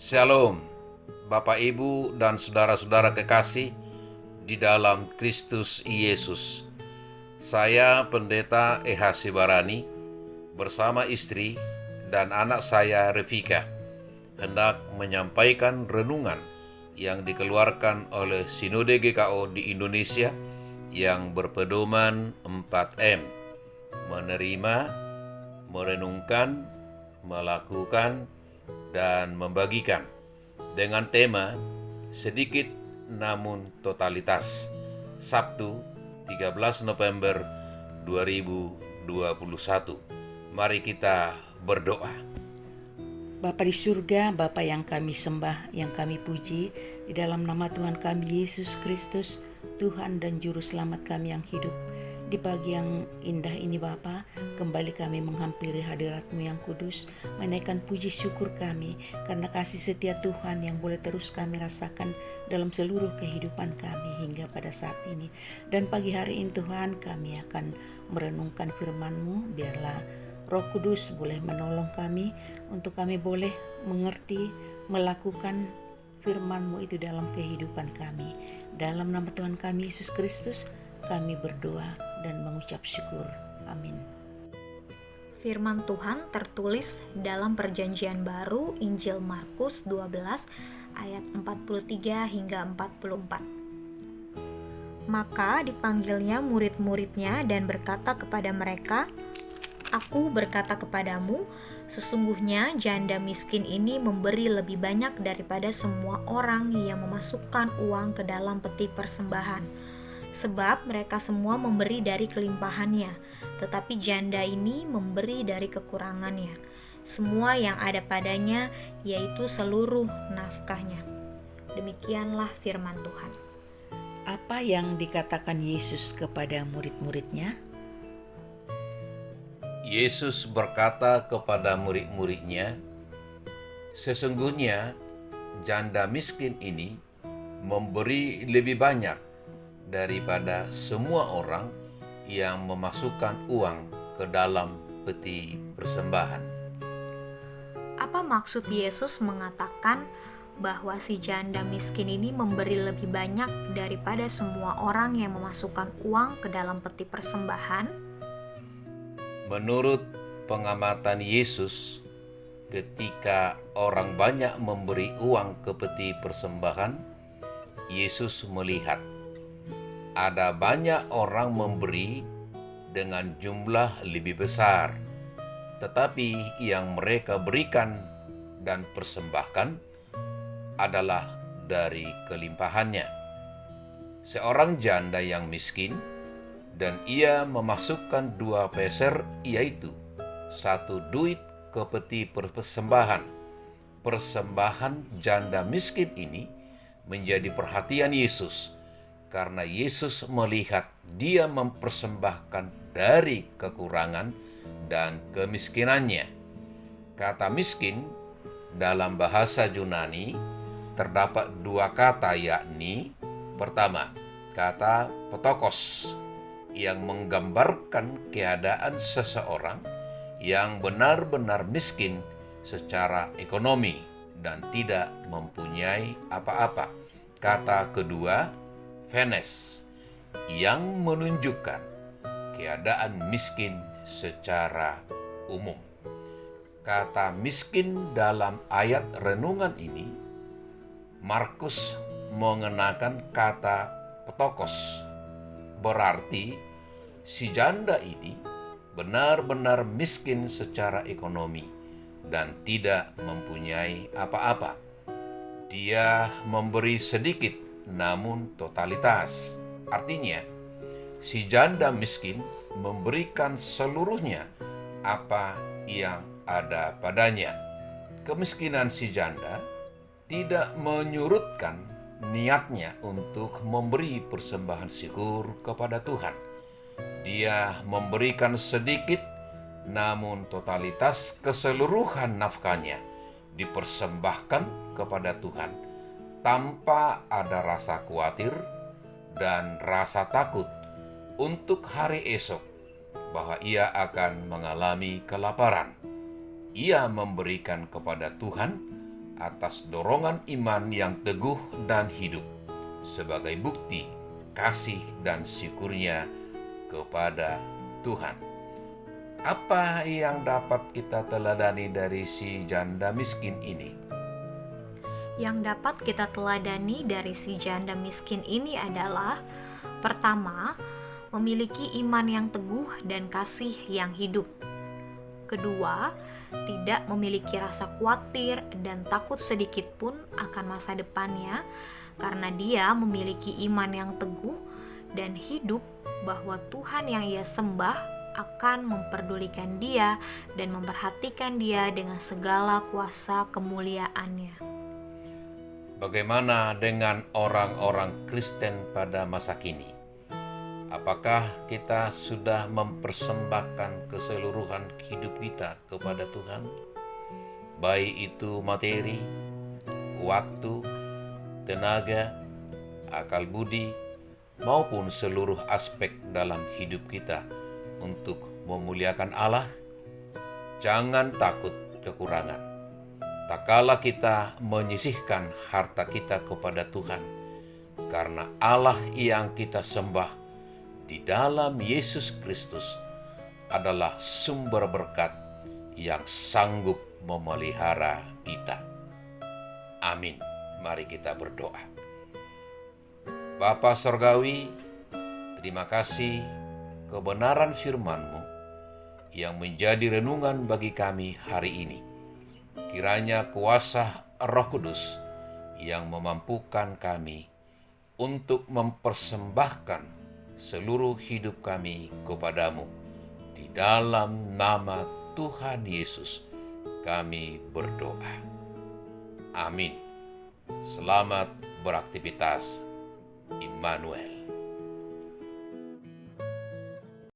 Shalom, Bapak Ibu dan saudara-saudara kekasih di dalam Kristus Yesus. Saya Pendeta E.H. Sibarani bersama istri dan anak saya Revika hendak menyampaikan renungan yang dikeluarkan oleh Sinode GKO di Indonesia yang berpedoman 4M: menerima, merenungkan, melakukan, dan membagikan, dengan tema sedikit namun totalitas. Sabtu 13 November 2021. Mari kita berdoa. Bapa di surga, Bapa yang kami sembah, yang kami puji, di dalam nama Tuhan kami Yesus Kristus, Tuhan dan Juru Selamat kami yang hidup. Di pagi yang indah ini Bapa, kembali kami menghampiri hadirat-Mu yang kudus, menaikkan puji syukur kami karena kasih setia Tuhan yang boleh terus kami rasakan dalam seluruh kehidupan kami hingga pada saat ini. Dan pagi hari ini Tuhan, kami akan merenungkan firman-Mu. Biarlah Roh Kudus boleh menolong kami untuk kami boleh mengerti, melakukan firman-Mu itu dalam kehidupan kami. Dalam nama Tuhan kami Yesus Kristus, kami berdoa dan mengucap syukur. Amin. Firman Tuhan tertulis dalam Perjanjian Baru Injil Markus 12 ayat 43 hingga 44. Maka dipanggilnya murid-muridnya dan berkata kepada mereka, "Aku berkata kepadamu, sesungguhnya janda miskin ini memberi lebih banyak daripada semua orang yang memasukkan uang ke dalam peti persembahan. Sebab mereka semua memberi dari kelimpahannya, tetapi janda ini memberi dari kekurangannya, semua yang ada padanya, yaitu seluruh nafkahnya." Demikianlah firman Tuhan. Apa yang dikatakan Yesus kepada murid-muridnya? Yesus berkata kepada murid-muridnya, "Sesungguhnya janda miskin ini memberi lebih banyak daripada semua orang yang memasukkan uang ke dalam peti persembahan." Apa maksud Yesus mengatakan bahwa si janda miskin ini memberi lebih banyak daripada semua orang yang memasukkan uang ke dalam peti persembahan? Menurut pengamatan Yesus, ketika orang banyak memberi uang ke peti persembahan, Yesus melihat ada banyak orang memberi dengan jumlah lebih besar, tetapi yang mereka berikan dan persembahkan adalah dari kelimpahannya. Seorang janda yang miskin dan ia memasukkan 2 peser, yaitu 1 duit ke peti persembahan. Persembahan janda miskin ini menjadi perhatian Yesus karena Yesus melihat dia mempersembahkan dari kekurangan dan kemiskinannya. Kata miskin dalam bahasa Yunani terdapat 2 kata, yakni pertama, kata petokos yang menggambarkan keadaan seseorang yang benar-benar miskin secara ekonomi dan tidak mempunyai apa-apa. Kata kedua, phenes, yang menunjukkan keadaan miskin secara umum. Kata miskin dalam ayat renungan ini, Markus mengenakan kata petokos. Berarti si janda ini benar-benar miskin secara ekonomi dan tidak mempunyai apa-apa. Dia memberi sedikit namun totalitas. Artinya, si janda miskin memberikan seluruhnya apa yang ada padanya. Kemiskinan si janda tidak menyurutkan niatnya untuk memberi persembahan syukur kepada Tuhan. Dia memberikan sedikit, namun totalitas keseluruhan nafkahnya dipersembahkan kepada Tuhan tanpa ada rasa khawatir dan rasa takut untuk hari esok bahwa ia akan mengalami kelaparan. Ia memberikan kepada Tuhan atas dorongan iman yang teguh dan hidup sebagai bukti kasih dan syukurnya kepada Tuhan. Apa yang dapat kita teladani dari si janda miskin ini? Yang dapat kita teladani dari si janda miskin ini adalah: pertama, memiliki iman yang teguh dan kasih yang hidup. Kedua, tidak memiliki rasa khawatir dan takut sedikit pun akan masa depannya, karena dia memiliki iman yang teguh dan hidup bahwa Tuhan yang ia sembah akan memperdulikan dia dan memperhatikan dia dengan segala kuasa kemuliaannya. Bagaimana dengan orang-orang Kristen pada masa kini? Apakah kita sudah mempersembahkan keseluruhan hidup kita kepada Tuhan? Baik itu materi, waktu, tenaga, akal budi, maupun seluruh aspek dalam hidup kita untuk memuliakan Allah. Jangan takut kekurangan. Tak kala kita menyisihkan harta kita kepada Tuhan, karena Allah yang kita sembah di dalam Yesus Kristus adalah sumber berkat yang sanggup memelihara kita. Amin. Mari kita berdoa. Bapa Sorgawi, terima kasih kebenaran firman-Mu yang menjadi renungan bagi kami hari ini. Kiranya kuasa Roh Kudus yang memampukan kami untuk mempersembahkan seluruh hidup kami kepadamu. Di dalam nama Tuhan Yesus kami berdoa. Amin. Selamat beraktivitas. Immanuel.